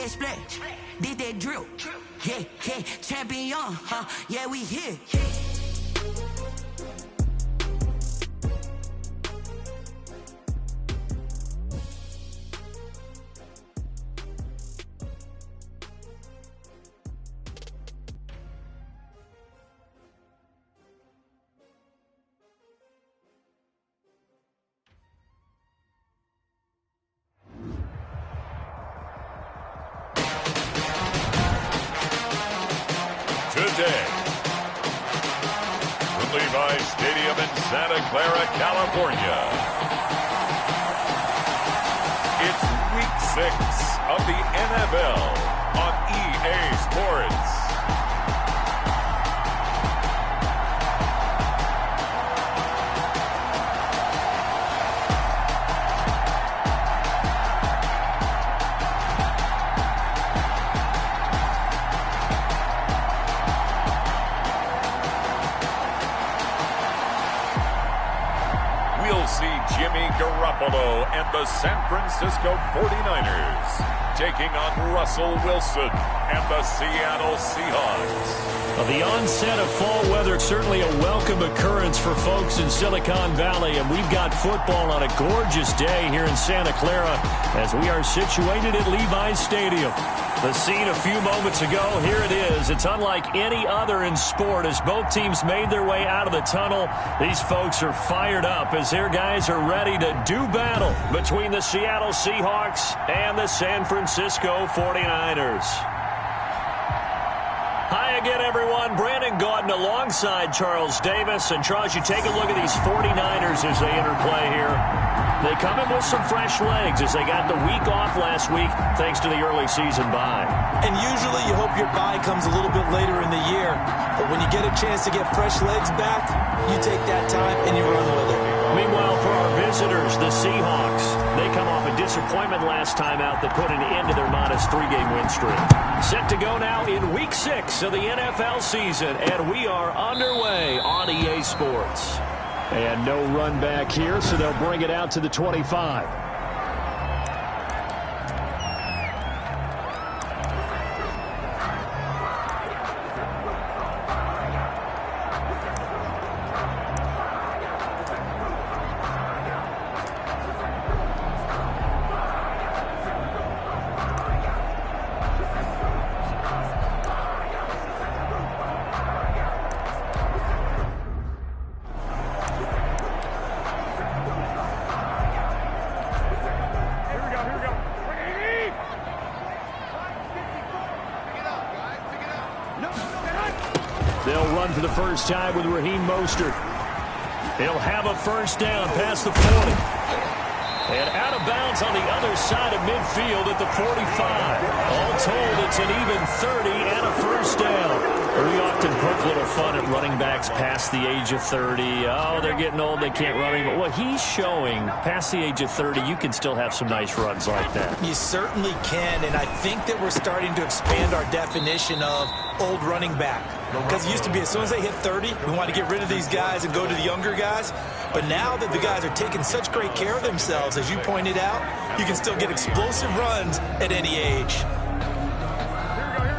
that splat, did that drill. Yeah, yeah, champion, huh? Yeah, we here. Today, from Levi's Stadium in Santa Clara, California, it's Week 6 of the NFL on EA Sports. Jimmy Garoppolo and the San Francisco 49ers taking on Russell Wilson and the Seattle Seahawks. Well, the onset of fall weather, certainly a welcome occurrence for folks in Silicon Valley, and we've got football on a gorgeous day here in Santa Clara as we are situated at Levi's Stadium. The scene a few moments ago, here it is. It's unlike any other in sport as both teams made their way out of the tunnel. These folks are fired up as their guys are ready to do battle between the Seattle Seahawks and the San Francisco 49ers. Hi again, everyone. Brandon Gaudin alongside Charles Davis. And Charles, you take a look at these 49ers as they interplay here. They come in with some fresh legs as they got the week off last week thanks to the early season bye. And usually you hope your bye comes a little bit later in the year. But when you get a chance to get fresh legs back, you take that time and you run with it. Meanwhile, for our visitors, the Seahawks, they come off a disappointment last time out that put an end to their modest 3-game win streak. Set to go now in Week 6 of the NFL season, and we are underway on EA Sports. And no run back here, so they'll bring it out to the 25. They'll run for the first time with Raheem Mostert. He'll have a first down past the 40. And out of bounds on the other side of midfield at the 45. All told, it's an even 30 and a first down. We often poke a little fun at running backs past the age of 30. Oh, they're getting old, they can't run anymore. Well, he's showing past the age of 30, you can still have some nice runs like that. You certainly can, and I think that we're starting to expand our definition of old running back. Because it used to be as soon as they hit 30, we want to get rid of these guys and go to the younger guys. But now that the guys are taking such great care of themselves, as you pointed out, you can still get explosive runs at any age.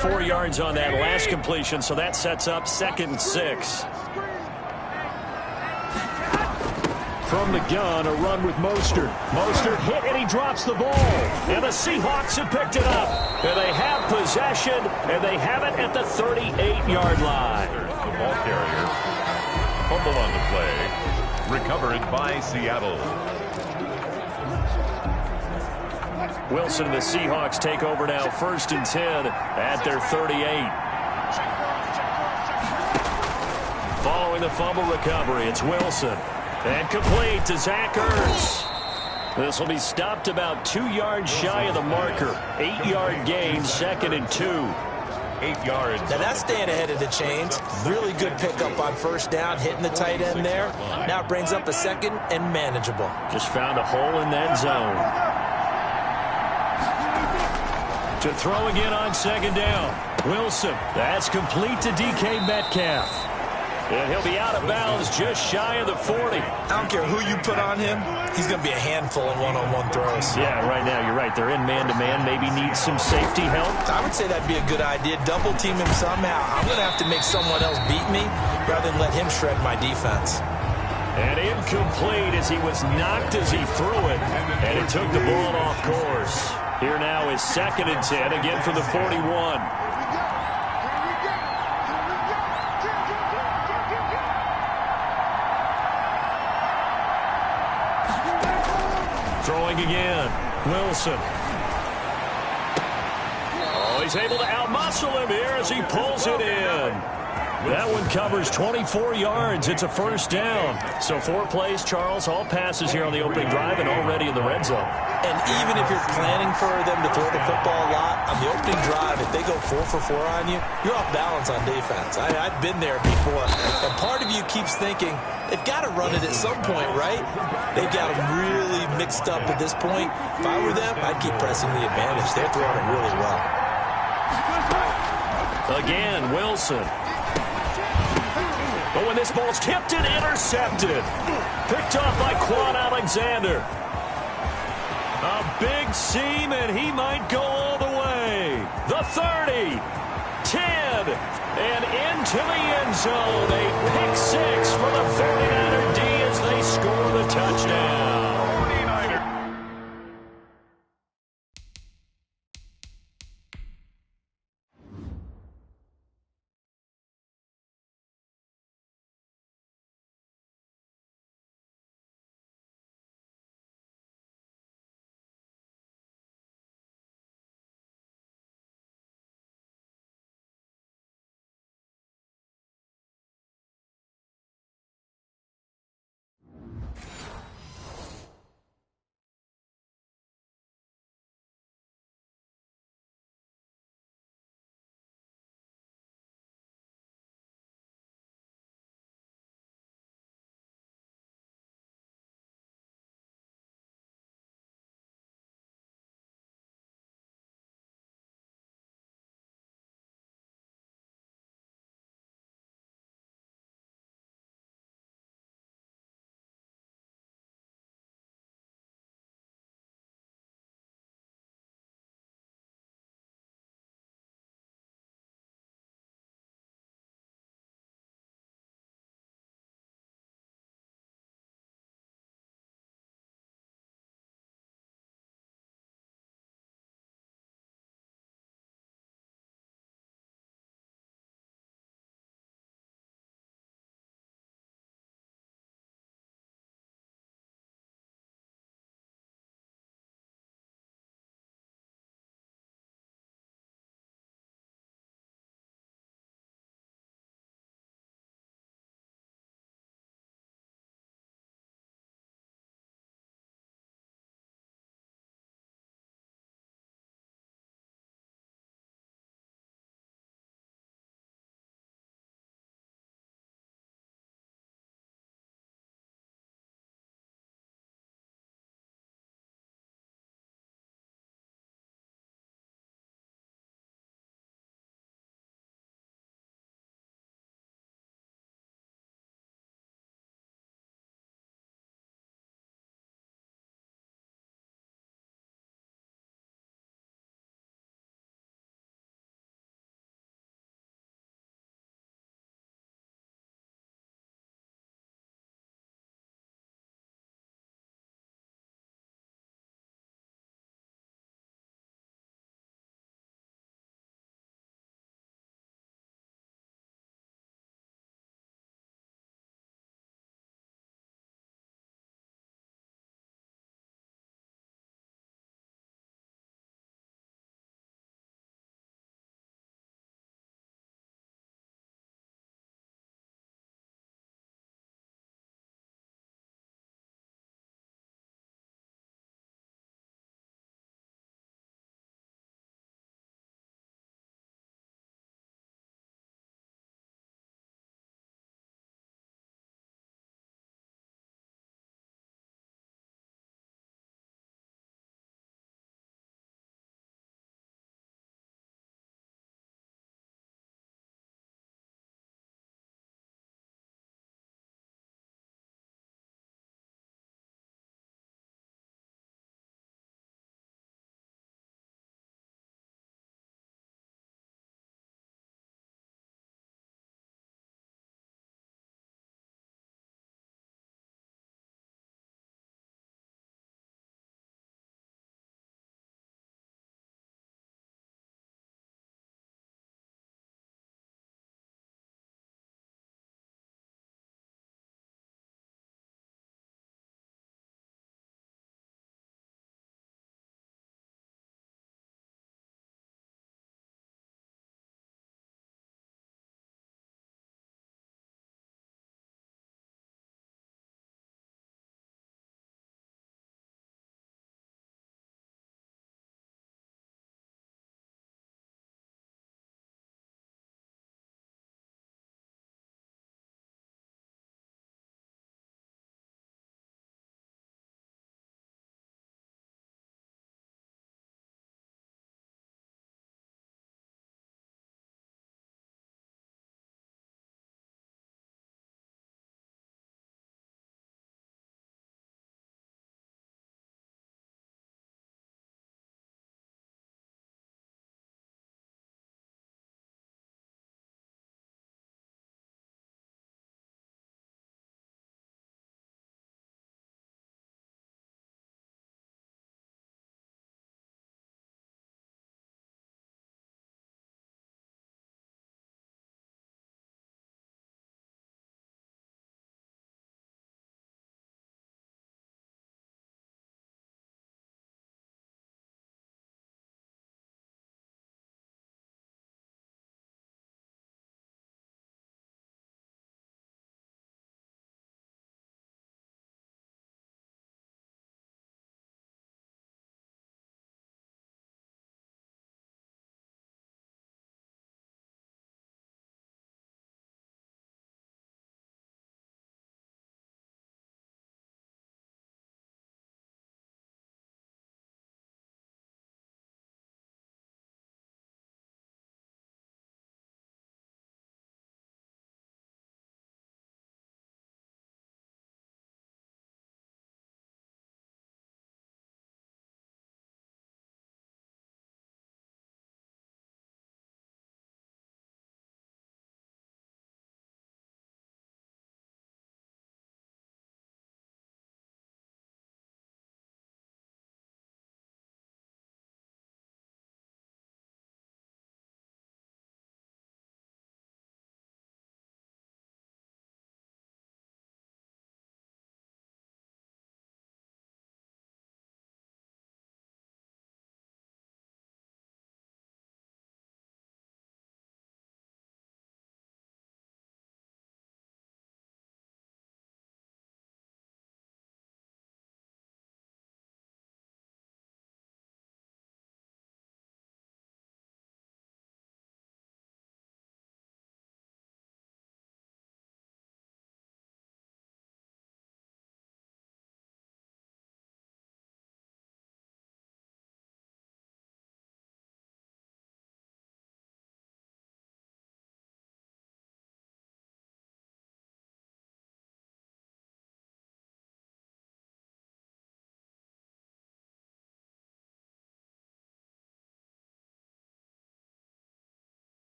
4 yards on that last completion, so that sets up 2nd and 6. From the gun, a run with Mostert. Mostert hit, and he drops the ball. And the Seahawks have picked it up. And they have possession, and they have it at the 38-yard line. The ball carrier. Fumble on the play. Recovered by Seattle. Wilson and the Seahawks take over now, 1st and 10 at their 38. Following the fumble recovery, it's Wilson. And complete to Zach Ertz. This will be stopped about 2 yards shy of the marker. 8-yard gain, 2nd and 2. 8 yards. Now that's staying ahead of the chains. Really good pickup on first down, hitting the tight end there. Now it brings up a 2nd and manageable. Just found a hole in that zone. To throw again on 2nd down. Wilson. That's complete to DK Metcalf. And he'll be out of bounds just shy of the 40. I don't care who you put on him. He's going to be a handful in one-on-one throws. Yeah, right now you're right. They're in man-to-man. Maybe needs some safety help. I would say that'd be a good idea. Double team him somehow. I'm going to have to make someone else beat me rather than let him shred my defense. And incomplete as he was knocked as he threw it. And it took the ball off course. Here now is 2nd and 10, again from the 41. Throwing again. Wilson. Oh, he's able to outmuscle him here as he pulls it in. That one covers 24 yards. It's a first down. So 4 plays, Charles, all passes here on the opening drive and already in the red zone. And even if you're planning for them to throw the football a lot, on the opening drive, if they go 4 for 4 on you, you're off balance on defense. I've been there before. And part of you keeps thinking, they've got to run it at some point, right? They've got them really mixed up at this point. If I were them, I'd keep pressing the advantage. They're throwing it really well. Again, Wilson. But when this ball's tipped and intercepted. Picked off by Quan Alexander. A big seam, and he might go all the way. The 30, 10, and into the end zone. A pick 6 for the 49er D as they score the touchdown.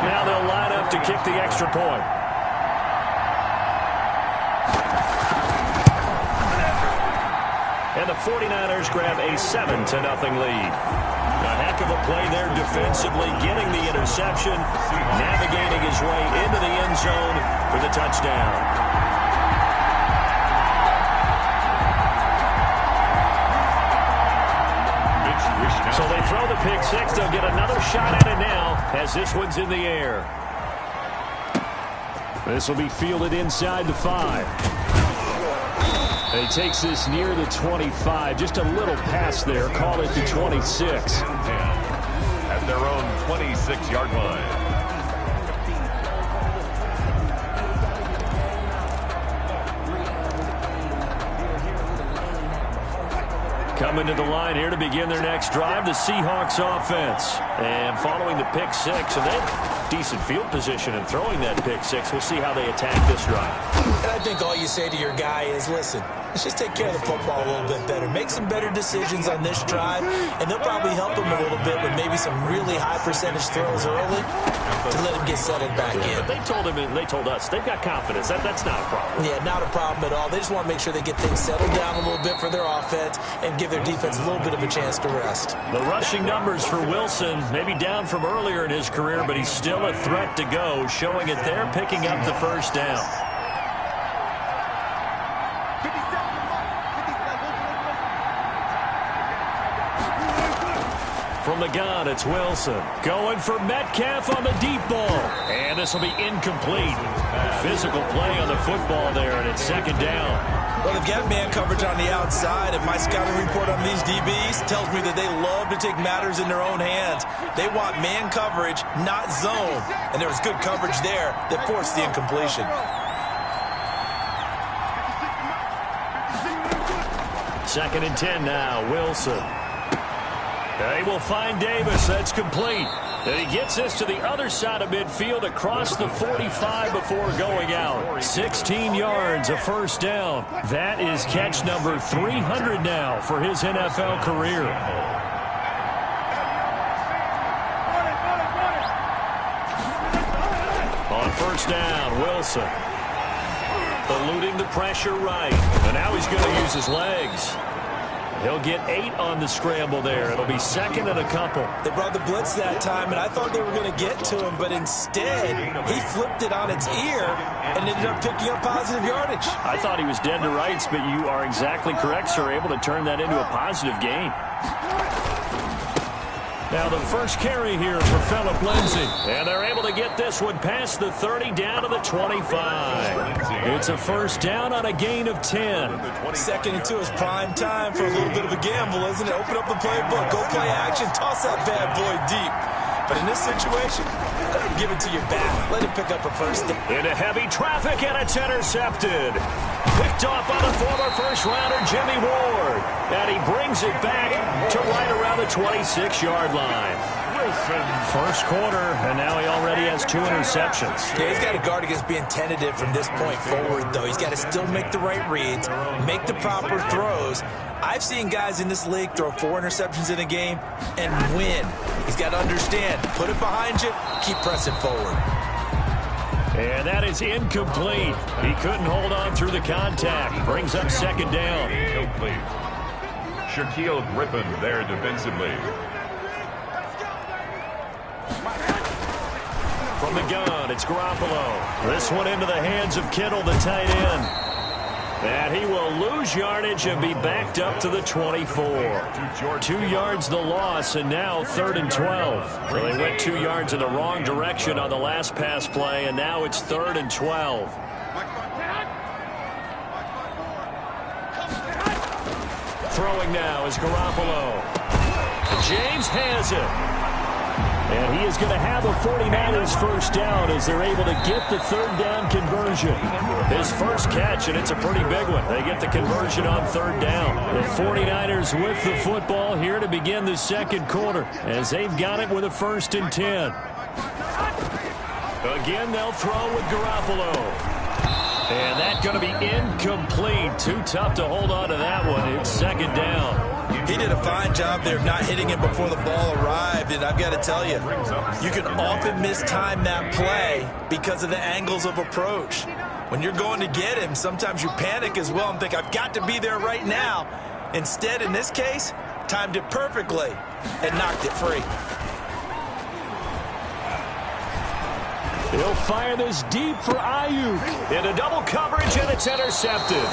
Now they'll line up to kick the extra point. And the 49ers grab a 7-0 lead. A heck of a play there defensively, getting the interception, navigating his way into the end zone for the touchdown. So they throw the pick six. They'll get another shot at it now as this one's in the air. This will be fielded inside the 5. And he takes this near the 25. Just a little pass there. Call it the 26. At their own 26-yard line. Coming to the line here to begin their next drive, the Seahawks offense. And following the pick six, and they have decent field position in throwing that pick six. We'll see how they attack this drive. And I think all you say to your guy is, listen, let's just take care of the football a little bit better. Make some better decisions on this drive, and they'll probably help him a little bit with maybe some really high percentage throws early to let him get settled back in. But they told him, and they told us, they've got confidence. That's not a problem. Yeah, not a problem at all. They just want to make sure they get things settled down a little bit for their offense and give their defense a little bit of a chance to rest. The rushing numbers for Wilson, maybe down from earlier in his career, but he's still a threat to go, showing it there, picking up the first down. From the gun, it's Wilson. Going for Metcalf on the deep ball. And this will be incomplete. Physical play on the football there, and it's second down. Well, they've got man coverage on the outside, and my scouting report on these DBs tells me that they love to take matters in their own hands. They want man coverage, not zone. And there was good coverage there that forced the incompletion. Second and 10 now, Wilson. They will find Davis. That's complete. And he gets this to the other side of midfield across the 45 before going out. 16 yards, a first down. That is catch number 300 now for his NFL career. On first down, Wilson. Eluding the pressure right. And now he's going to use his legs. He'll get 8 on the scramble there. It'll be second and a couple. They brought the blitz that time, and I thought they were going to get to him, but instead, he flipped it on its ear and ended up picking up positive yardage. I thought he was dead to rights, but you are exactly correct, sir. Able to turn that into a positive gain. Now the first carry here for Phillip Lindsay. And they're able to get this one past the 30 down to the 25. It's a first down on a gain of 10. Second and 2 is prime time for a little bit of a gamble, isn't it? Open up the playbook, go play action, toss that bad boy deep. But in this situation, go ahead and give it to your back. Let him pick up a first down. Into heavy traffic, and it's intercepted. Picked off by the former first-rounder Jimmy Ward. And he brings it back to right around the 26-yard line. First quarter, and now he already has 2 interceptions. Yeah, he's got to guard against being tentative from this point forward, though. He's got to still make the right reads, make the proper throws. I've seen guys in this league throw 4 interceptions in a game and win. He's got to understand, put it behind you, keep pressing forward. And that is incomplete. He couldn't hold on through the contact. Brings up second down. Incomplete. Shaquille Griffin there defensively. From the gun, it's Garoppolo. This one into the hands of Kittle, the tight end. And he will lose yardage and be backed up to the 24. 2 yards the loss, and now 3rd and 12. So they went 2 yards in the wrong direction on the last pass play, and now it's 3rd and 12. Throwing now is Garoppolo. James has it. And he is going to have a 49ers first down as they're able to get the 3rd down conversion. His first catch, and it's a pretty big one. They get the conversion on 3rd down. The 49ers with the football here to begin the second quarter as they've got it with a 1st and 10. Again, they'll throw with Garoppolo. And that's going to be incomplete. Too tough to hold on to that one. It's second down. He did a fine job there of not hitting him before the ball arrived, and I've got to tell you, you can often mistime that play because of the angles of approach. When you're going to get him, sometimes you panic as well and think, I've got to be there right now. Instead, in this case, timed it perfectly and knocked it free. He'll fire this deep for Ayuk. Into double coverage, and it's intercepted.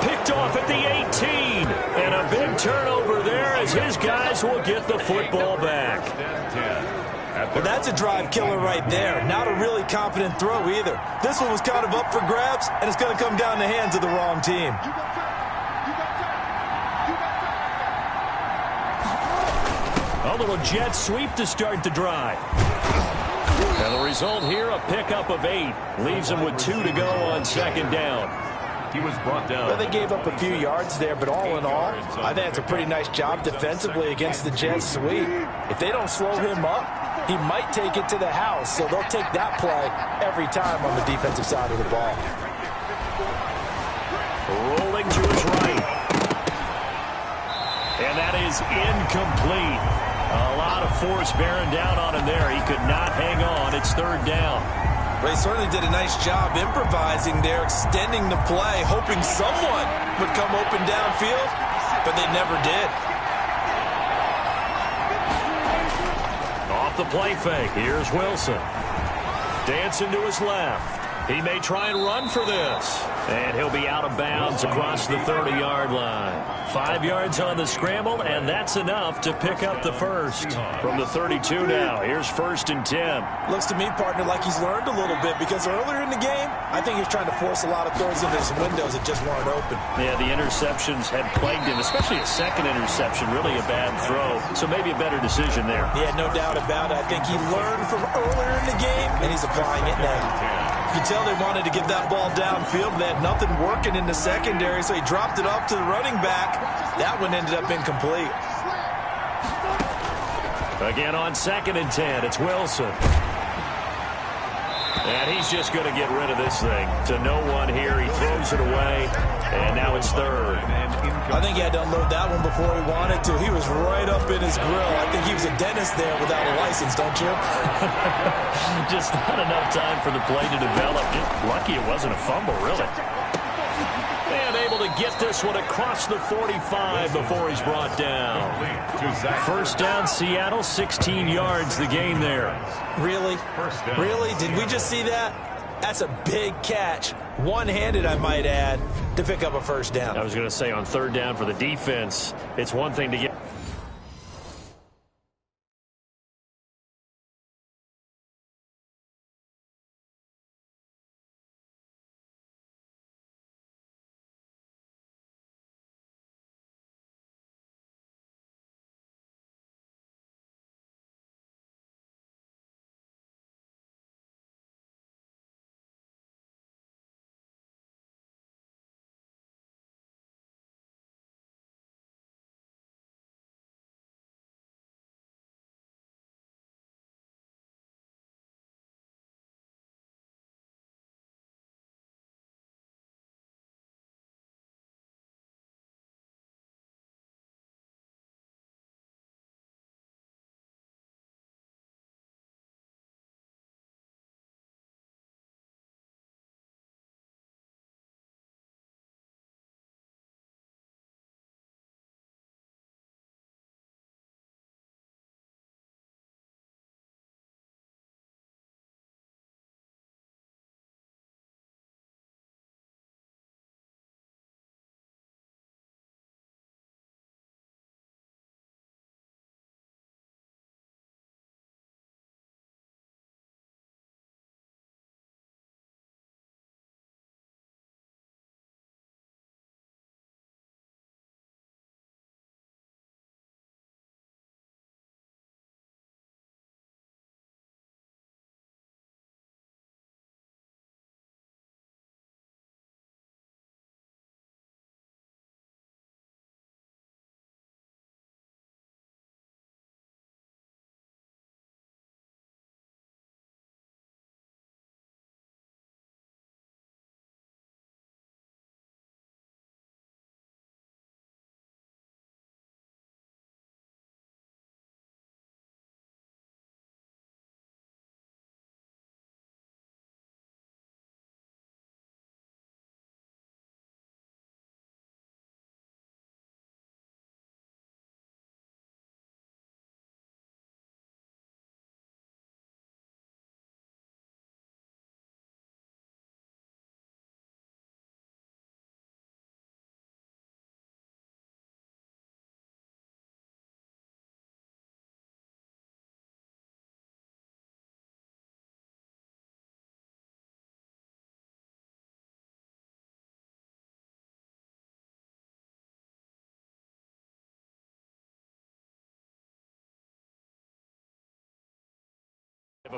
Picked off at the 18. And a big turnover there as his guys will get the football back. Well, that's a drive killer right there. Not a really confident throw either. This one was kind of up for grabs, and it's going to come down the hands of the wrong team. A little jet sweep to start the drive. And the result here, a pickup of 8. Leaves him with 2 to go on second down. He was brought down. Well, they gave up a few yards there, but all in all, I think it's a pretty nice job defensively against the Jets sweep. If they don't slow him up, he might take it to the house, so they'll take that play every time on the defensive side of the ball. Rolling to his right. And that is incomplete. A lot of force bearing down on him there. He could not hang on. It's third down. Well, he certainly did a nice job improvising there, extending the play, hoping someone would come open downfield, but they never did. Off the play fake. Here's Wilson. Dancing to his left. He may try and run for this. And he'll be out of bounds across the 30-yard line. 5 yards on the scramble, and that's enough to pick up the first. From the 32 now, here's 1st and 10. Looks to me, partner, like he's learned a little bit, because earlier in the game, I think he was trying to force a lot of throws into some windows that just weren't open. Yeah, the interceptions had plagued him, especially a second interception, really a bad throw. So maybe a better decision there. Yeah, no doubt about it. I think he learned from earlier in the game, and he's applying it now. You can tell they wanted to get that ball downfield. They had nothing working in the secondary, so he dropped it off to the running back. That one ended up incomplete. Again on 2nd and 10, it's Wilson. And he's just going to get rid of this thing. To no one here, he throws it away, and now it's third. I think he had to unload that one before he wanted to. He was right up in his grill. I think he was a dentist there without a license, don't you? Just not enough time for the play to develop. Lucky it wasn't a fumble, really. And able to get this one across the 45 before he's brought down. First down, Seattle, 16 yards the game there. Really? Really? Did we just see that? That's a big catch. One-handed, I might add, to pick up a first down. I was going to say on third down for the defense, it's one thing to get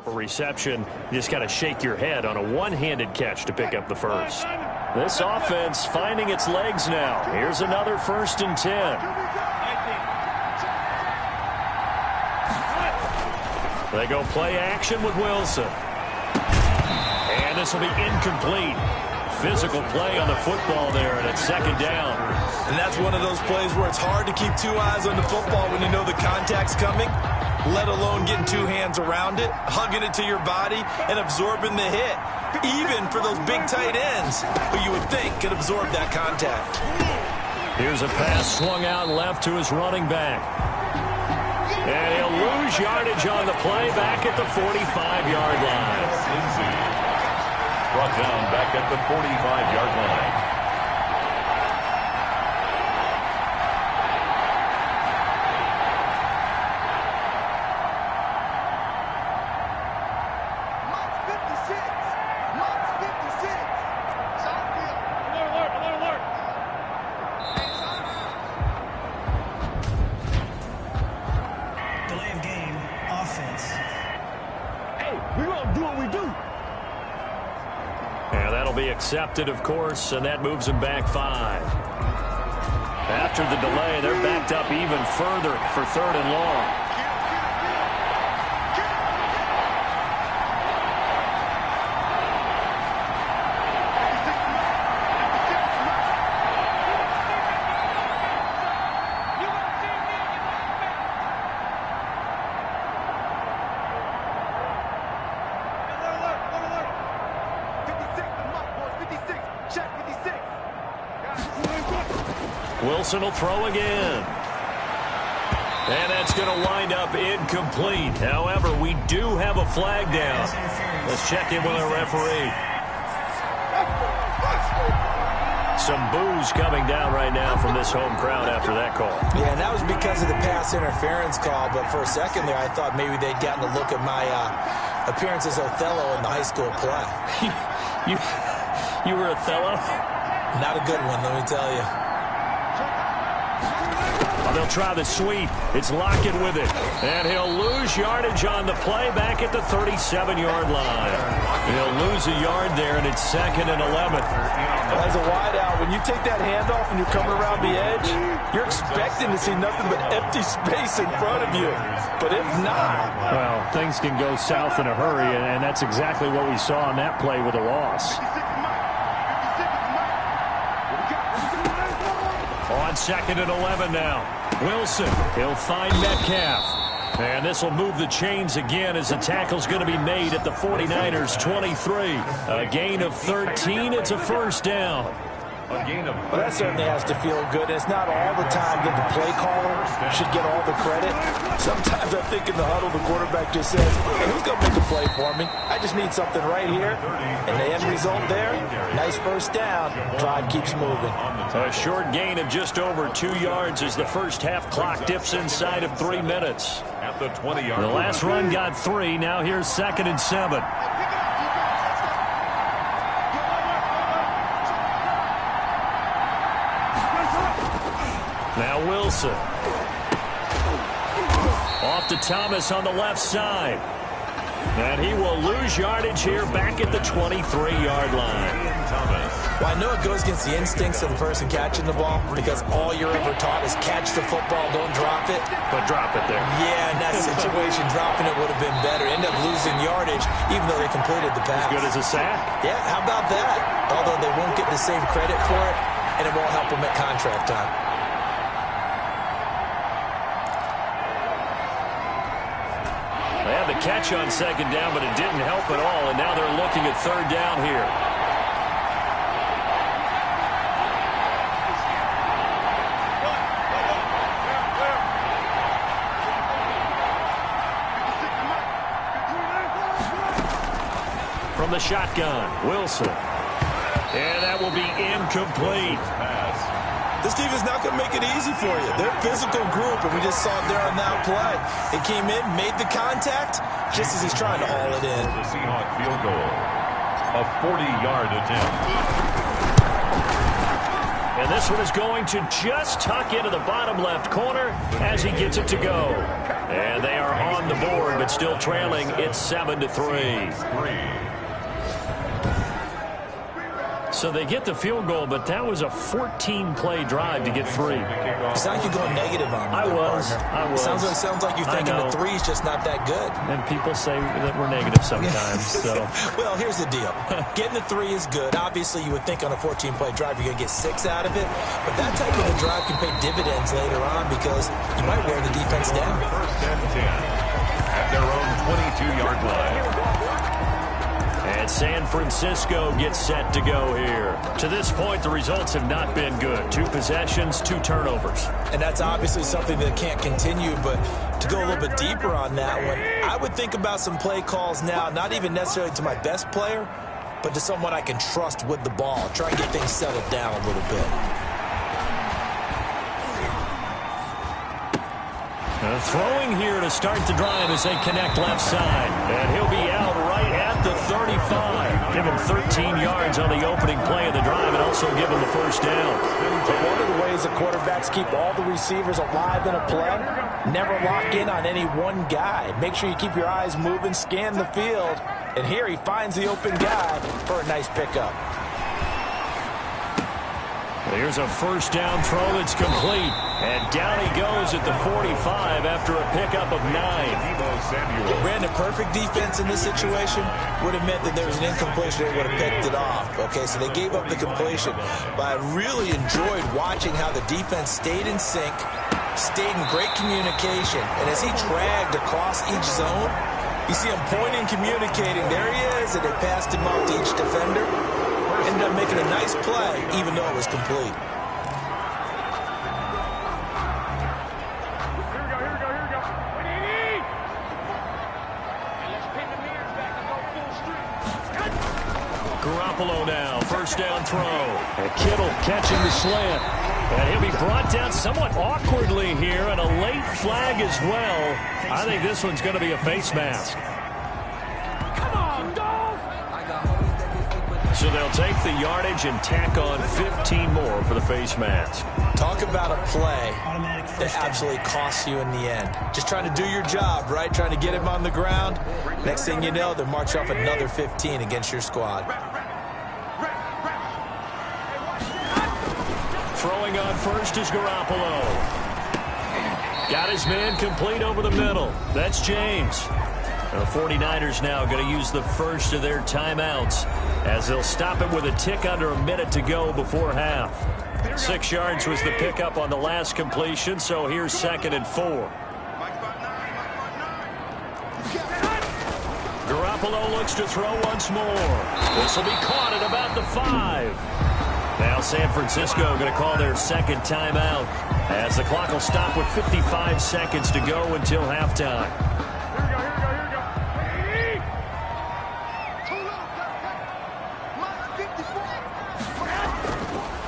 A reception, you just got to shake your head on a one-handed catch to pick up the first. This offense finding its legs now. Here's another 1st and 10. They go play action with Wilson. And this will be incomplete. Physical play on the football there, and it's 2nd down. And that's one of those plays where it's hard to keep 2 eyes on the football when you know the contact's coming, let alone getting 2 hands around it, hugging it to your body, and absorbing the hit, even for those big tight ends who you would think could absorb that contact. Here's a pass swung out left to his running back. And he'll lose yardage on the play back at the 45-yard line. Brought down back at the 45-yard line. Delay of game, offense. Hey, we're going to do what we do. And that'll be accepted, of course, and that moves them back 5. After the delay, they're backed up even further for 3rd and long. Wilson will throw again. And that's going to wind up incomplete. However, we do have a flag down. Let's check in with our referee. Some boos coming down right now from this home crowd after that call. Yeah, and that was because of the pass interference call. But for a second there, I thought maybe they'd gotten a look at my appearance as Othello in the high school play. You were Othello? Not a good one, let me tell you. They'll try the sweep. It's Lockett with it. And he'll lose yardage on the play back at the 37-yard line. He'll lose a yard there, and it's 2nd and 11. As a wideout, when you take that handoff and you're coming around the edge, you're expecting to see nothing but empty space in front of you. But if not... Well, things can go south in a hurry, and that's exactly what we saw on that play with a loss. On 2nd and 11 now. Wilson, he'll find Metcalf. And this will move the chains again as the tackle's going to be made at the 49ers 23. A gain of 13. It's a 1st down. Well, that certainly has to feel good. It's not all the time that the play caller should get all the credit. Sometimes I think in the huddle, the quarterback just says, hey, who's going to make a play for me? I just need something right here. And the end result there, nice 1st down. Drive keeps moving. A short gain of just over 2 yards as the first half clock dips inside of 3 minutes. At the 20-yard line. The last run got 3. Now here's 2nd and 7. Now Wilson. Off to Thomas on the left side. And he will lose yardage here back at the 23-yard line. Well, I know it goes against the instincts of the person catching the ball because all you're ever taught is catch the football, don't drop it. But drop it there. Yeah, in that situation, dropping it would have been better. End up losing yardage even though they completed the pass. As good as a sack? Yeah, how about that? Although they won't get the same credit for it, and it won't help them at contract time. They had the catch on 2nd down, but it didn't help at all, and now they're looking at 3rd down here. From the shotgun, Wilson. And that will be incomplete. This defense not going to make it easy for you. They're a physical group, and we just saw it there on that play. It came in, made the contact, just as he's trying to haul it in. The Seahawks field goal. A 40-yard attempt. And this one is going to just tuck into the bottom left corner as he gets it to go. And they are on the board, but still trailing. It's 7-3. So they get the field goal, but that was a 14-play drive to get 3. It's like you're going negative on me. I was. Sounds like you're thinking the 3's just not that good. And people say that we're negative sometimes. So, well, here's the deal. Getting the 3 is good. Obviously, you would think on a 14-play drive you're going to get 6 out of it. But that type of a drive can pay dividends later on because you might wear the defense down. First and 10 at their own 22-yard line. And San Francisco gets set to go here. To this point, the results have not been good. 2 possessions, 2 turnovers. And that's obviously something that can't continue, but to go a little bit deeper on that one, I would think about some play calls now, not even necessarily to my best player, but to someone I can trust with the ball. Try and get things settled down a little bit. Throwing here to start the drive as they connect left side. And he'll be out right at the 35. Give him 13 yards on the opening play of the drive and also give him the first down. But one of the ways the quarterbacks keep all the receivers alive in a play, never lock in on any one guy. Make sure you keep your eyes moving, scan the field. And here he finds the open guy for a nice pickup. Here's a first down throw that's complete. And down he goes at the 45 after a pickup of 9. Ran a perfect defense in this situation. Would have meant that there was an incompletion. They would have picked it off. Okay, so they gave up the completion. But I really enjoyed watching how the defense stayed in sync, stayed in great communication. And as he dragged across each zone, you see him pointing, communicating. There he is, and they passed him off to each defender. Ended up making a nice play, even though it was complete. Garoppolo now, first down throw. And Kittle catching the slant. And he'll be brought down somewhat awkwardly here, and a late flag as well. I think this one's going to be a face mask. So they'll take the yardage and tack on 15 more for the face mask. Talk about a play that absolutely costs you in the end. Just trying to do your job, right? Trying to get him on the ground. Next thing you know, they'll march off another 15 against your squad. Throwing on first is Garoppolo. Got his man complete over the middle. That's James. The 49ers now going to use the first of their timeouts as they'll stop it with a tick under a minute to go before half. 6 yards was the pickup on the last completion, so here's 2nd and 4. Garoppolo looks to throw once more. This will be caught at about the 5. Now San Francisco going to call their 2nd timeout as the clock will stop with 55 seconds to go until halftime.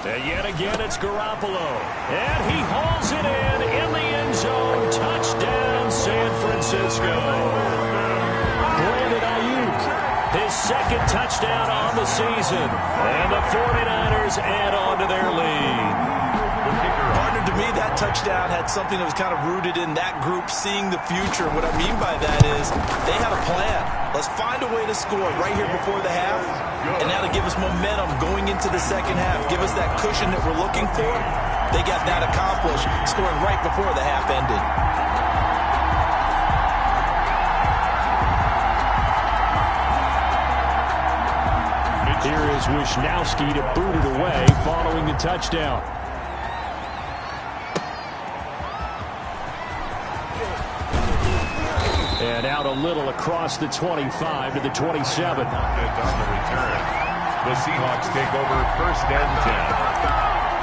And yet again, it's Garoppolo. And he hauls it in the end zone. Touchdown, San Francisco. Brandon Ayuk, his 2nd touchdown on the season. And the 49ers add on to their lead. Partner, to me, that touchdown had something that was kind of rooted in that group seeing the future. What I mean by that is they had a plan. Let's find a way to score right here before the half, and that'll give us momentum going into the second half. Give us that cushion that we're looking for. They got that accomplished, scoring right before the half ended. Here is Wisnowski to boot it away following the touchdown. And out a little across the 25 to the 27. On the return, the Seahawks take over 1st and 10.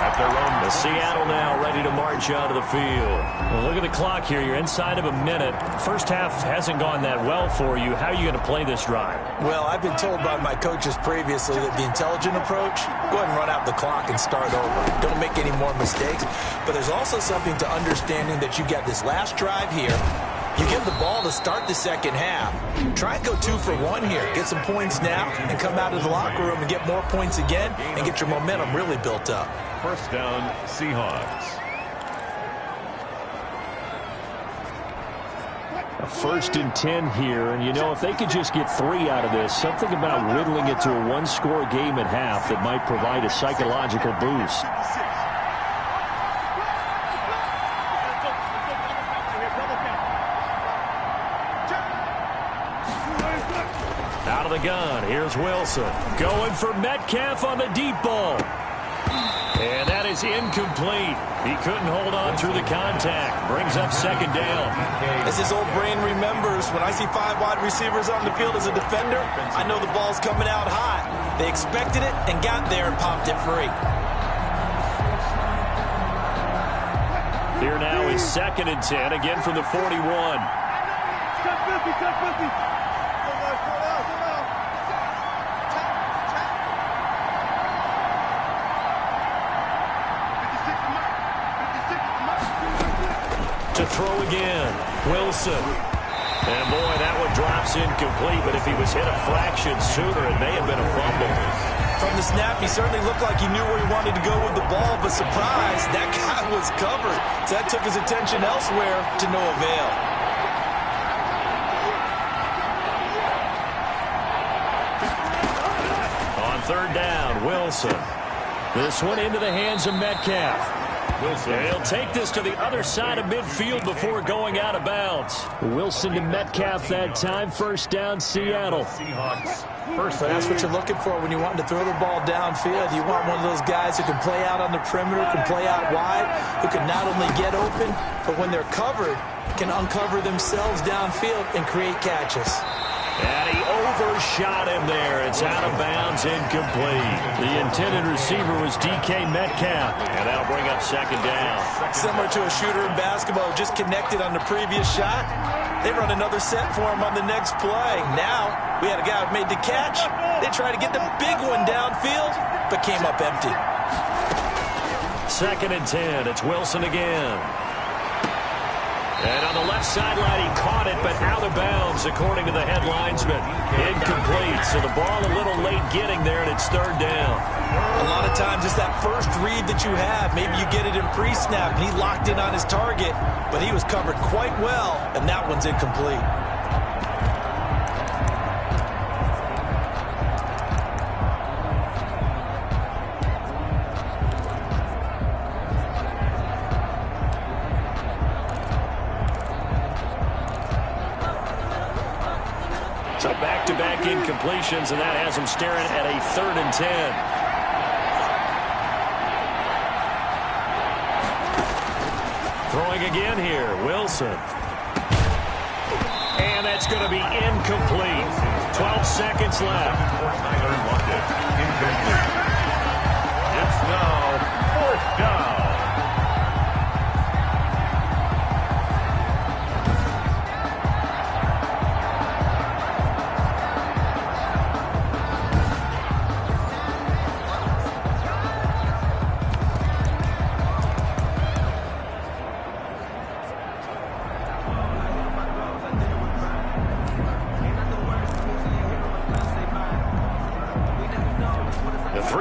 At their own. The Seattle now ready to march out of the field. Well, look at the clock here. You're inside of a minute. First half hasn't gone that well for you. How are you going to play this drive? Well, I've been told by my coaches previously that the intelligent approach, go ahead and run out the clock and start over. Don't make any more mistakes. But there's also something to understanding that you got this last drive here. You give the ball to start the second half. Try and go 2 for 1 here. Get some points now and come out of the locker room and get more points again and get your momentum really built up. First down, Seahawks. A 1st and 10 here, and you know, if they could just get 3 out of this, something about whittling it to a 1-score game at half that might provide a psychological boost. Out of the gun, here's Wilson. Going for Metcalf on the deep ball. And that is incomplete. He couldn't hold on through the contact. Brings up 2nd down. As his old brain remembers, when I see 5 wide receivers on the field as a defender, I know the ball's coming out high. They expected it and got there and popped it free. Here now is 2nd and 10, again from the 41. Cut 50, cut 50. To throw again, Wilson. And boy, that one drops incomplete, but if he was hit a fraction sooner, it may have been a fumble. From the snap, he certainly looked like he knew where he wanted to go with the ball, but surprise, that guy was covered. So that took his attention elsewhere to no avail. On 3rd down, Wilson. This one into the hands of Metcalf. He'll take this to the other side of midfield before going out of bounds. Wilson to Metcalf that time. 1st down, Seattle. But that's what you're looking for when you want to throw the ball downfield. You want one of those guys who can play out on the perimeter, can play out wide, who can not only get open, but when they're covered, can uncover themselves downfield and create catches. And he overshot him there. It's out of bounds, incomplete. The intended receiver was DK Metcalf. And that'll bring up 2nd down. Similar to a shooter in basketball, just connected on the previous shot. They run another set for him on the next play. Now, we had a guy who made the catch. They tried to get the big one downfield, but came up empty. 2nd and 10. It's Wilson again. And on the left sideline, he caught it, but out of bounds, according to the head linesman. Incomplete, so the ball a little late getting there, and it's 3rd down. A lot of times, it's that first read that you have. Maybe you get it in pre-snap, and he locked in on his target, but he was covered quite well, and that one's incomplete. So back-to-back incompletions, and that has him staring at a 3rd and 10. Throwing again here, Wilson. And that's going to be incomplete. 12 seconds left. Incomplete. It's now 4th down.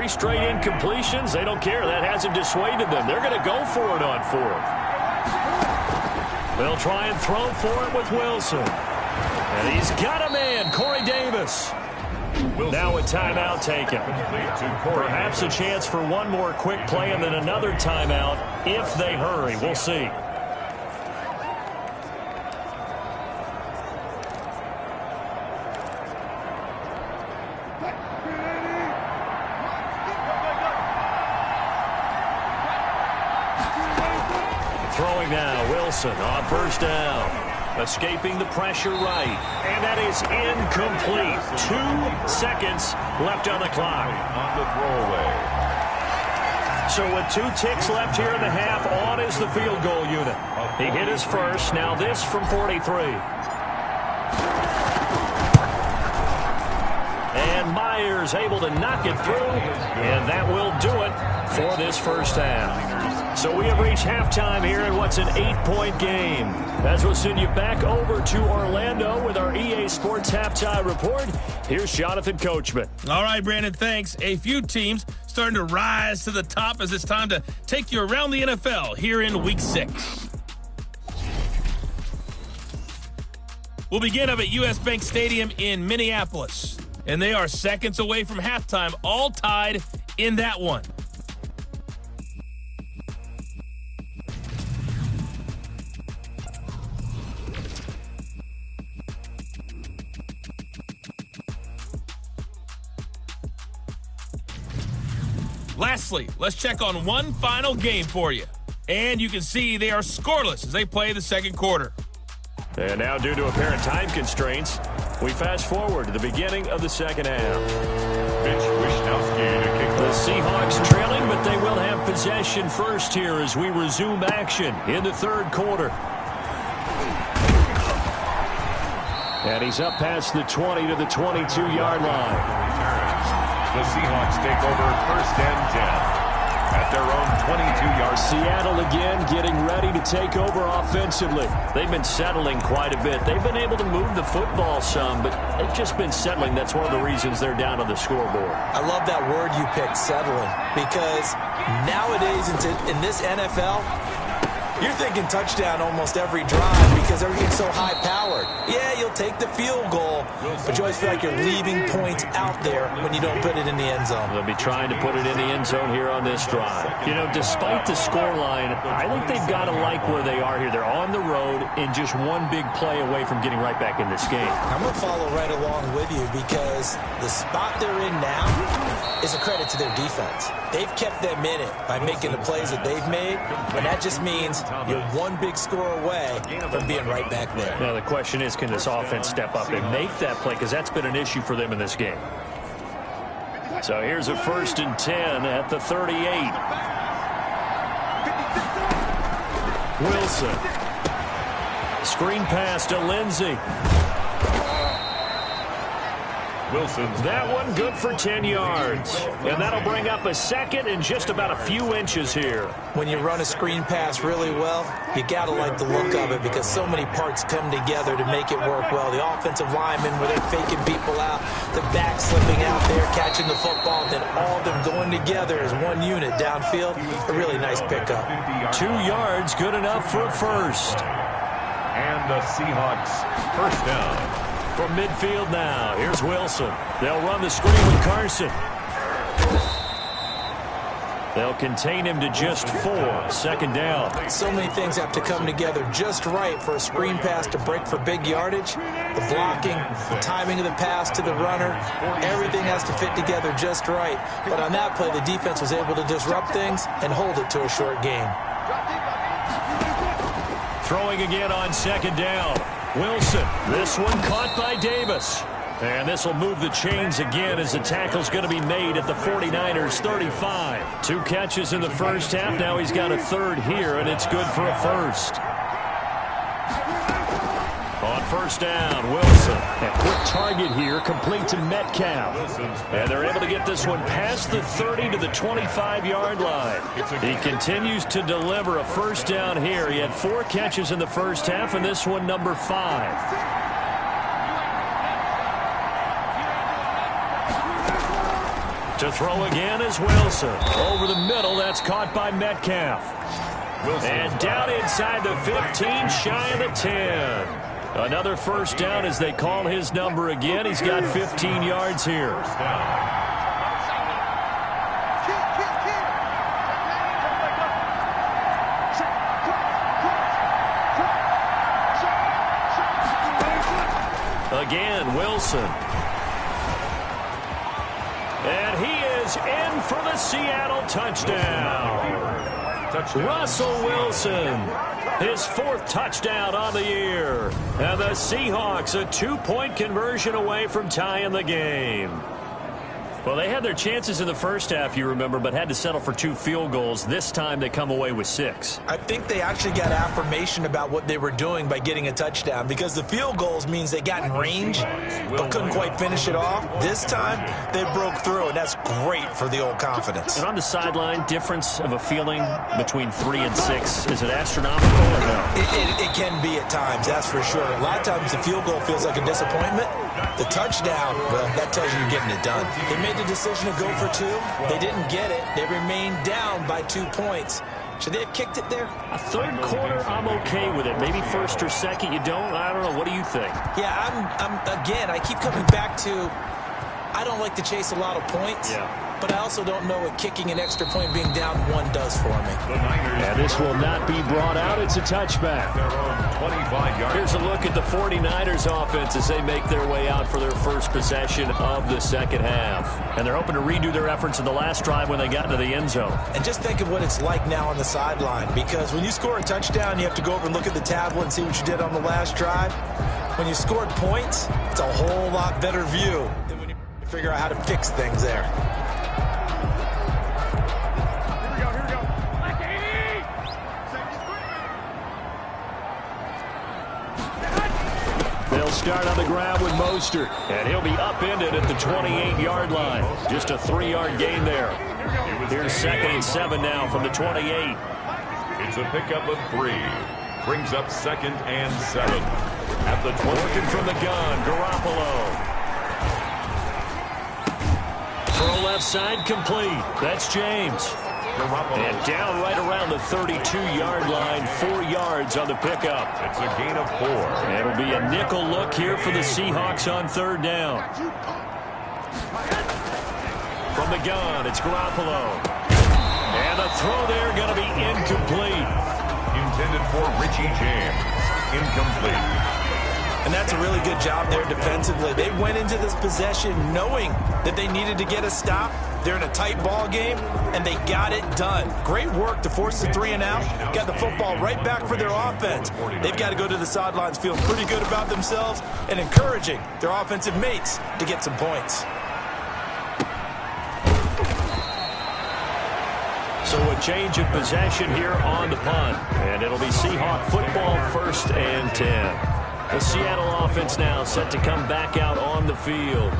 Straight incompletions, they don't care. That hasn't dissuaded them. They're going to go for it on 4th. They'll try and throw for it with Wilson. And he's got a man, Corey Davis. Now a timeout taken. Perhaps a chance for one more quick play and then another timeout if they hurry. We'll see. Throwing now, Wilson on 1st down. Escaping the pressure right. And that is incomplete. 2 seconds left on the clock. On the throwaway. So with 2 ticks left here in the half, on is the field goal unit. He hit his first. Now this from 43. And Myers able to knock it through. And that will do it for this first half. So we have reached halftime here in what's an 8-point game. As we'll send you back over to Orlando with our EA Sports Halftime Report, here's Jonathan Coachman. All right, Brandon, thanks. A few teams starting to rise to the top as it's time to take you around the NFL here in Week 6. We'll begin up at U.S. Bank Stadium in Minneapolis, and they are seconds away from halftime, all tied in that one. Lastly, let's check on one final game for you. And you can see they are scoreless as they play the second quarter. And now, due to apparent time constraints, we fast forward to the beginning of the second half. The Seahawks trailing, but they will have possession first here as we resume action in the third quarter. And he's up past the 20 to the 22-yard line. The Seahawks take over first and 10 at their own 22-yard. Seattle again getting ready to take over offensively. They've been settling quite a bit. They've been able to move the football some, but they've just been settling. That's one of the reasons they're down on the scoreboard. I love that word you picked, settling, because nowadays in this NFL, you're thinking touchdown almost every drive because everything's so high-powered. Yeah, you'll take the field goal, but you always feel like you're leaving points out there when you don't put it in the end zone. They'll be trying to put it in the end zone here on this drive. You know, despite the scoreline, I think they've got to like where they are here. They're on the road and just one big play away from getting right back in this game. I'm going to follow right along with you because the spot they're in now is a credit to their defense. They've kept them in it by making the plays that they've made, and that just means you're one big score away from being right back there. Now the question is, can this offense step up and make that play? Because that's been an issue for them in this game. So here's a 1st and 10 at the 38. Wilson. Screen pass to Lindsey. That one good for 10 yards. And that'll bring up a second and just about a few inches here. When you run a screen pass really well, you got to like the look of it because so many parts come together to make it work well. The offensive linemen, where they're faking people out, the back slipping out there, catching the football, then all of them going together as one unit downfield. A really nice pickup. 2 yards, good enough for a first. And the Seahawks first down. From midfield now, here's Wilson. They'll run the screen with Carson. They'll contain him to just 4. Second down. So many things have to come together just right for a screen pass to break for big yardage. The blocking, the timing of the pass to the runner, everything has to fit together just right. But on that play, the defense was able to disrupt things and hold it to a short gain. Throwing again on second down. Wilson, this one caught by Davis. And this will move the chains again as the tackle's going to be made at the 49ers 35. 2 catches in the first half. Now he's got a third here, and it's good for a first. On first down, Wilson. A quick target here, complete to Metcalf. And they're able to get this one past the 30 to the 25-yard line. He continues to deliver a first down here. He had 4 catches in the first half, and this one number 5. To throw again is Wilson. Over the middle, that's caught by Metcalf. And down inside the 15, shy of the 10. Another first down as they call his number again. He's got 15 yards here. Again, Wilson. And he is in for the Seattle touchdown. Russell Wilson, his 4th touchdown on the year. And the Seahawks a 2-point conversion away from tying the game. Well, they had their chances in the first half, you remember, but had to settle for 2 field goals. This time they come away with 6. I think they actually got affirmation about what they were doing by getting a touchdown, because the field goals means they got in range but couldn't quite finish it off. This time they broke through, and that's great for the old confidence. And on the sideline, difference of a feeling between 3 and 6, is it astronomical or no? It can be at times, that's for sure. A lot of times the field goal feels like a disappointment. The touchdown, well, that tells you you're getting it done. They made the decision to go for 2. They didn't get it. They remained down by 2 points. Should they have kicked it there? A third quarter, I'm okay with it. Maybe first or second, you don't. I don't know. What do you think? Yeah, again, I keep coming back to I don't like to chase a lot of points. Yeah. But I also don't know what kicking an extra point being down 1 does for me. And this will not be brought out. It's a touchback. 25 yards. Here's a look at the 49ers offense as they make their way out for their first possession of the second half. And they're hoping to redo their efforts in the last drive when they got into the end zone. And just think of what it's like now on the sideline, because when you score a touchdown, you have to go over and look at the tablet and see what you did on the last drive. When you scored points, it's a whole lot better view than when you figure out how to fix things there. They'll start on the ground with Mostert, and he'll be upended at the 28-yard line. Just a 3-yard gain there. Here's 2nd and 7 now from the 28. It's a pickup of 3. Brings up 2nd and 7. At the 20. Working from the gun, Garoppolo. Throw left side complete. That's James. And down right around the 32-yard line, 4 yards on the pickup. It's a gain of 4. It'll be a nickel look here for the Seahawks on 3rd down. From the gun, it's Garoppolo. And the throw there going to be incomplete. Intended for Richie James. Incomplete. And that's a really good job there defensively. They went into this possession knowing that they needed to get a stop. They're in a tight ball game, and they got it done. Great work to force the 3 and out. Got the football right back for their offense. They've got to go to the sidelines feeling pretty good about themselves and encouraging their offensive mates to get some points. So a change of possession here on the punt. And it'll be Seahawk football, 1st and 10. The Seattle offense now set to come back out on the field.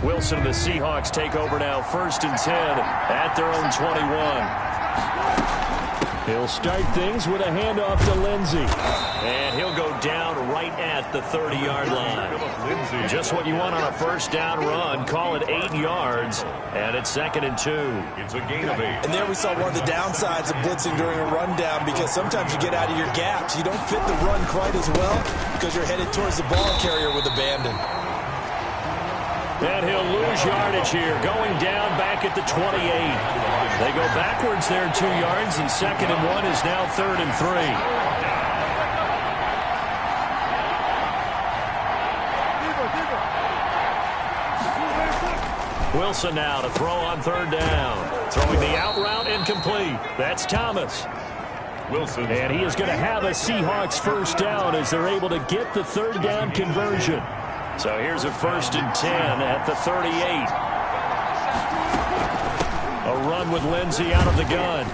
Wilson and the Seahawks take over now, 1st and 10 at their own 21. He'll start things with a handoff to Lindsey. And he'll go down right at the 30-yard line. Just what you want on a 1st down run. Call it 8 yards. And it's 2nd and 2. It's a gain of 8. And there we saw one of the downsides of blitzing during a rundown, because sometimes you get out of your gaps. You don't fit the run quite as well because you're headed towards the ball carrier with abandon. And he'll lose yardage here, going down back at the 28. They go backwards there 2 yards, and 2nd and 1 is now 3rd and 3. Wilson now to throw on 3rd down. Throwing the out route incomplete. That's Thomas. Wilson. And he is going to have a Seahawks 1st down as they're able to get the 3rd down conversion. So here's a 1st and 10 at the 38. A run with Lindsey out of the gun.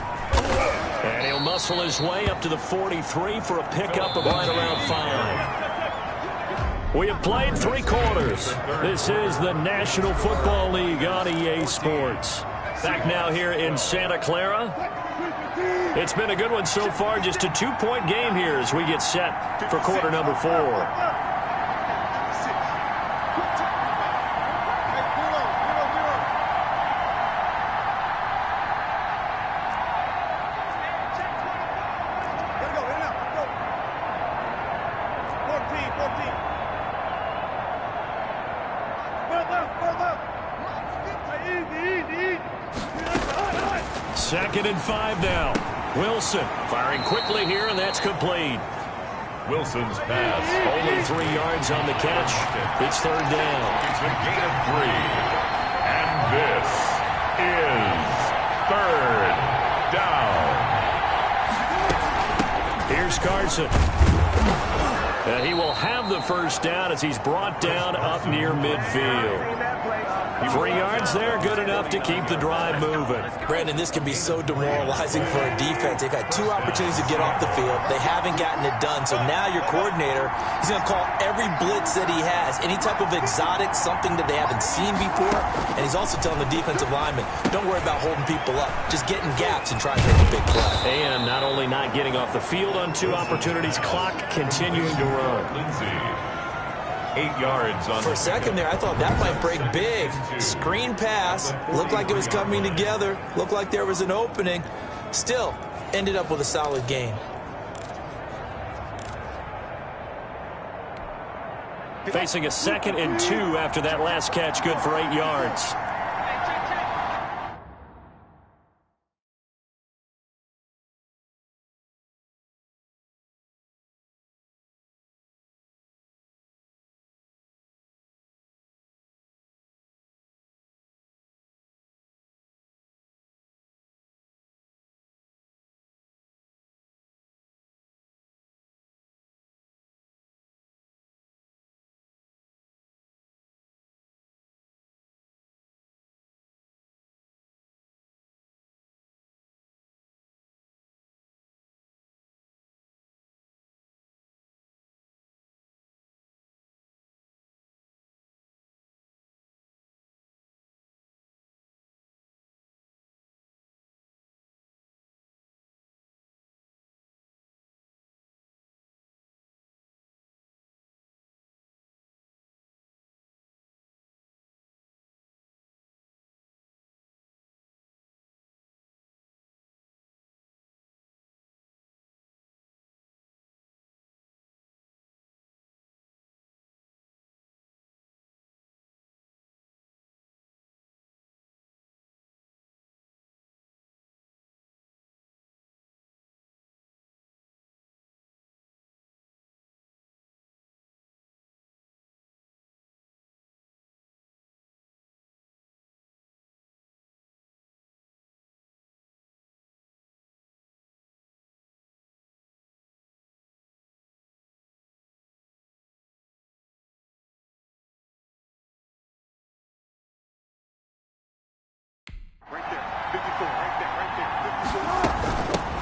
And he'll muscle his way up to the 43 for a pickup of right around 5. We have played 3 quarters. This is the National Football League on EA Sports. Back now here in Santa Clara. It's been a good one so far. Just a 2-point game here as we get set for quarter number 4. Second and 5 now. Wilson firing quickly here, and that's complete. Wilson's pass. Only 3 yards on the catch. It's 3rd down. It's a gain of 3. And this is third down. Here's Carson. And he will have the first down as he's brought down up near midfield. 3 yards there, good enough to keep the drive moving. Brandon, this can be so demoralizing for a defense. They've had 2 opportunities to get off the field. They haven't gotten it done. So now your coordinator, he's going to call every blitz that he has, any type of exotic, something that they haven't seen before. And he's also telling the defensive lineman, don't worry about holding people up. Just get in gaps and try to make a big play. And not only not getting off the field on 2 opportunities, clock continuing to run. 8 yards on. For a second there, I thought that might break big. Screen pass. Looked like it was coming together. Looked like there was an opening. Still, ended up with a solid gain. Facing a 2nd and 2 after that last catch, good for 8 yards.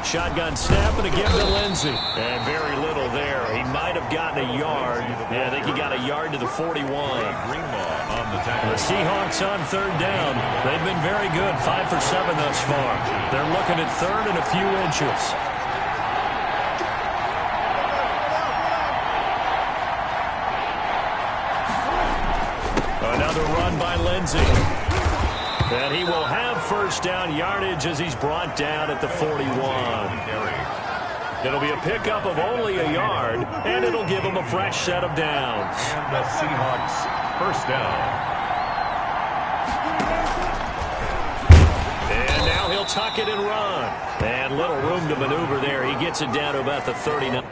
Shotgun snap and a give to Lindsey. And very little there. He might have gotten a yard. Yeah, I think he got a yard to the 41. The Seahawks on 3rd down. They've been very good, 5 for 7 thus far. They're looking at 3rd and a few inches. Another run by Lindsey. And he will have first down yardage as he's brought down at the 41. It'll be a pickup of only a yard, and it'll give him a fresh set of downs. And the Seahawks first down. And now he'll tuck it and run. And little room to maneuver there. He gets it down to about the 39.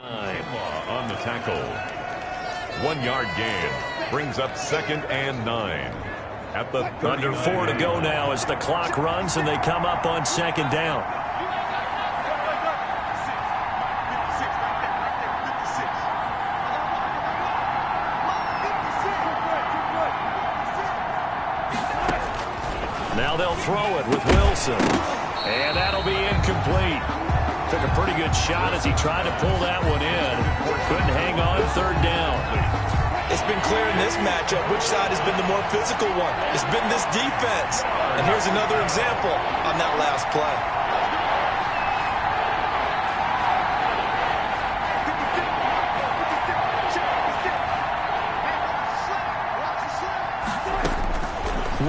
On the tackle. 1 yard gain. Brings up 2nd and 9. At the under 4 to go now as the clock runs and they come up on 2nd down. Now they'll throw it with Wilson. And that'll be incomplete. Took a pretty good shot as he tried to pull that one in. Couldn't hang on 3rd down. It's been clear in this matchup which side has been the more physical one. It's been this defense. And here's another example on that last play.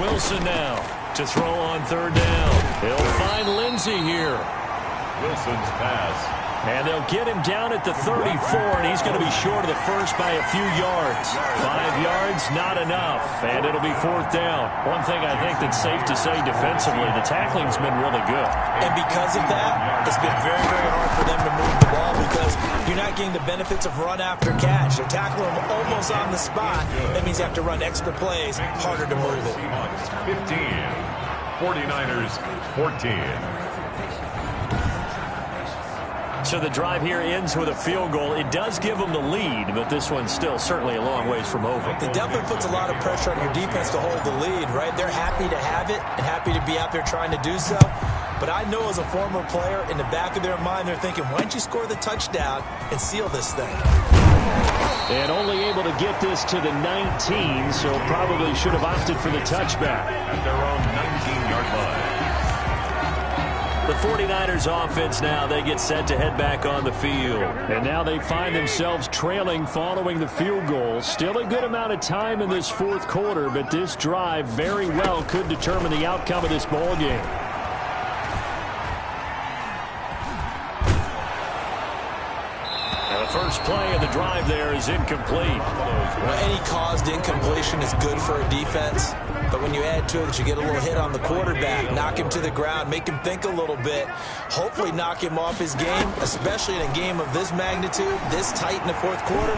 Wilson now to throw on 3rd down. He'll find Lindsey here. Wilson's pass. And they'll get him down at the 34, and he's going to be short of the first by a few yards. 5 yards, not enough, and it'll be 4th down. One thing I think that's safe to say defensively, the tackling's been really good. And because of that, it's been very, very hard for them to move the ball because you're not getting the benefits of run after catch. They're tackling them almost on the spot. That means you have to run extra plays, harder to move it. 15, 49ers 14. So the drive here ends with a field goal. It does give them the lead, but this one's still certainly a long ways from over. It definitely puts a lot of pressure on your defense to hold the lead, right? They're happy to have it and happy to be out there trying to do so. But I know as a former player, in the back of their mind, they're thinking, why don't you score the touchdown and seal this thing? And only able to get this to the 19, so probably should have opted for the touchback. At their own 19-yard line. The 49ers offense now, they get set to head back on the field. And now they find themselves trailing following the field goal. Still a good amount of time in this 4th quarter, but this drive very well could determine the outcome of this ball game. The first play of the drive there is incomplete. Well, any caused incompletion is good for a defense. But when you add to it that you get a little hit on the quarterback, knock him to the ground, make him think a little bit, hopefully knock him off his game, especially in a game of this magnitude, this tight in the 4th quarter,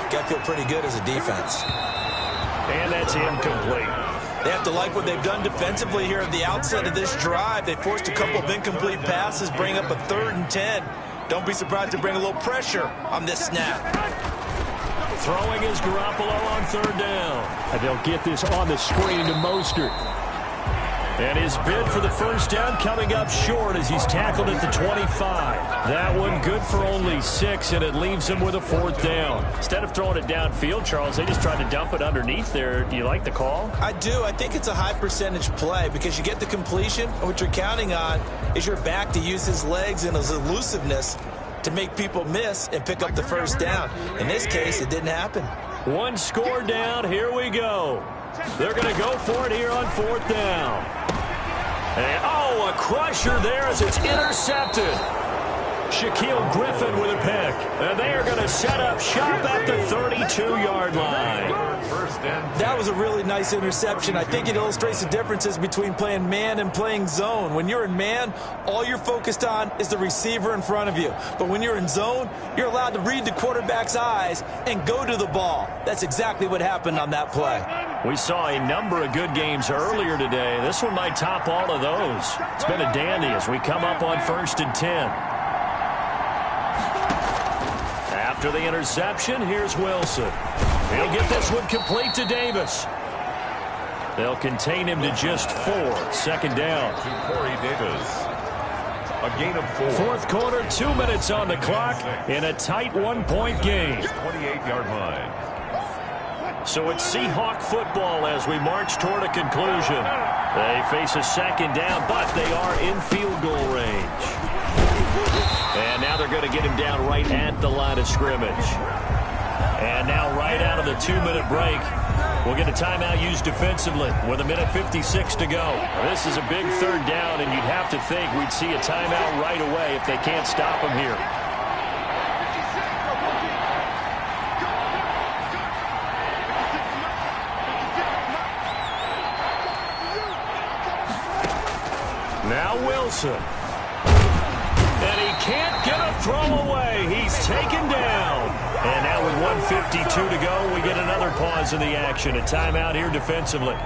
got to feel pretty good as a defense. And that's incomplete. They have to like what they've done defensively here at the outset of this drive. They forced a couple of incomplete passes, bring up a 3rd and 10. Don't be surprised to bring a little pressure on this snap. Throwing is Garoppolo on 3rd down. And they'll get this on the screen to Mostert. And his bid for the first down coming up short as he's tackled at the 25. That one good for only 6, and it leaves him with a 4th down. Instead of throwing it downfield, Charles, they just tried to dump it underneath there. Do you like the call? I do. I think it's a high percentage play because you get the completion, and what you're counting on is your back to use his legs and his elusiveness to make people miss and pick up the first down. In this case, it didn't happen. One score down. Here we go. They're going to go for it here on 4th down. And, a crusher there as it's intercepted. Shaquille Griffin with a pick. And they are going to set up shop at the 32-yard line. That was a really nice interception. I think it illustrates the differences between playing man and playing zone. When you're in man, all you're focused on is the receiver in front of you. But when you're in zone, you're allowed to read the quarterback's eyes and go to the ball. That's exactly what happened on that play. We saw a number of good games earlier today. This one might top all of those. It's been a dandy as we come up on 1st and 10. After the interception, here's Wilson. He'll get this one complete to Davis. They'll contain him to just 4. 2nd down. To Corey Davis. A gain of 4. 4th quarter, 2 minutes on the clock in a tight 1-point game. 28-yard line. So it's Seahawk football as we march toward a conclusion. They face a 2nd down, but they are in field goal range. And now they're going to get him down right at the line of scrimmage. And now right out of the 2-minute break, we'll get a timeout used defensively with 1:56 to go. This is a big 3rd down, and you'd have to think we'd see a timeout right away if they can't stop him here. Now Wilson. And he can't get a throw away. He's taken down. And now with 1:52 to go, we get another pause in the action. A timeout here defensively.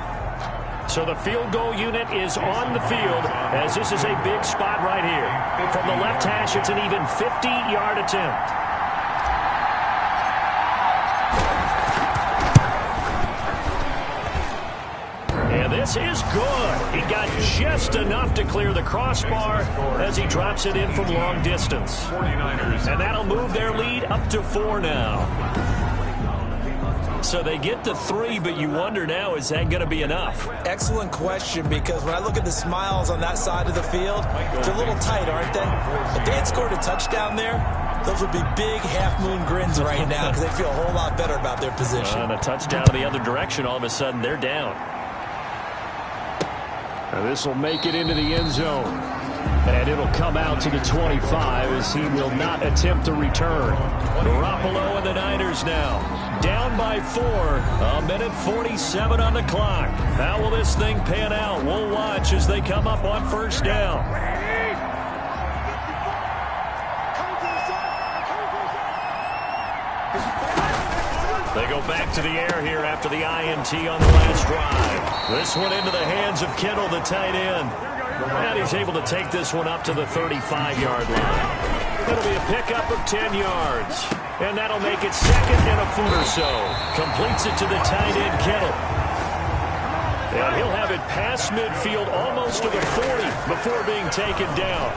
So the field goal unit is on the field as this is a big spot right here. From the left hash, it's an even 50-yard attempt. And this is good. He got just enough to clear the crossbar as he drops it in from long distance. 49ers. And that'll move their lead up to 4 now. So they get to 3, but you wonder now, is that going to be enough? Excellent question, because when I look at the smiles on that side of the field, they're a little tight, aren't they? If they had scored a touchdown there, those would be big half-moon grins right now because they feel a whole lot better about their position. And a touchdown in the other direction, all of a sudden they're down. This will make it into the end zone. And it'll come out to the 25 as he will not attempt to return. Garoppolo and the Niners now. Down by 4. 1:47 on the clock. How will this thing pan out? We'll watch as they come up on first down. They go back to the air here after the INT on the last drive. This one into the hands of Kittle, the tight end. And he's able to take this one up to the 35-yard line. It'll be a pickup of 10 yards. And that'll make it second and a foot or so. Completes it to the tight end, Kittle. And he'll have it past midfield almost to the 40 before being taken down.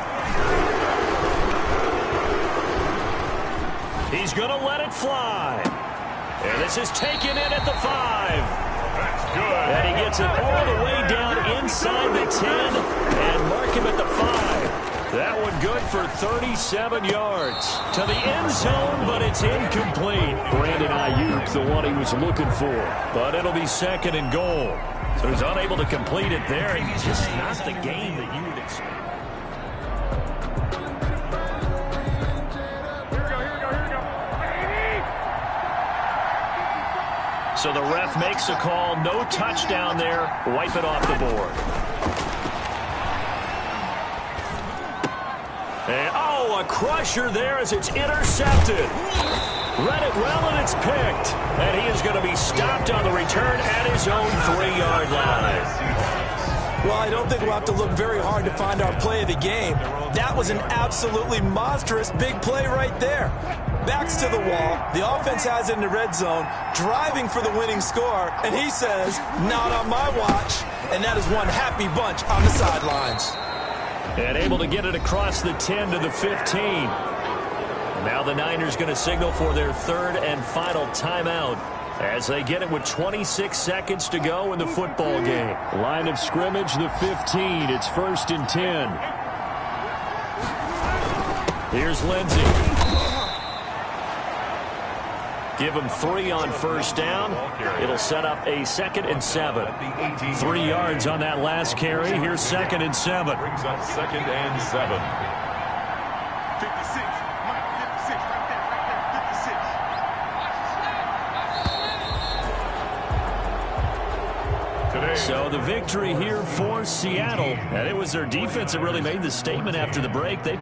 He's going to let it fly. And this is taken in at the 5. That's good. And he gets it all the way down inside the 10 and mark him at the 5. That one good for 37 yards. To the end zone, but it's incomplete. Brandon Ayuk, the one he was looking for. But it'll be second and goal. So he's unable to complete it there, and just not the game that you would expect. So the ref makes a call. No touchdown there. Wipe it off the board. And, oh, a crusher there as it's intercepted. Read it well, and it's picked. And he is going to be stopped on the return at his own 3-yard line. Well, I don't think we'll have to look very hard to find our play of the game. That was an absolutely monstrous big play right there. Backs to the wall. The offense has it in the red zone, driving for the winning score, and he says, not on my watch. And that is one happy bunch on the sidelines. And able to get it across the 10 to the 15. Now the Niners going to signal for their third and final timeout as they get it with 26 seconds to go in the football game. Line of scrimmage, the 15. It's 1st and 10. Here's Lindsey. Give him 3 on first down. It'll set up a 2nd and 7. 3 yards on that last carry. Here's 2nd and 7. Brings up 2nd and 7. 56. Mike, 56. Right there, 56. So the victory here for Seattle. And it was their defense that really made the statement after the break. They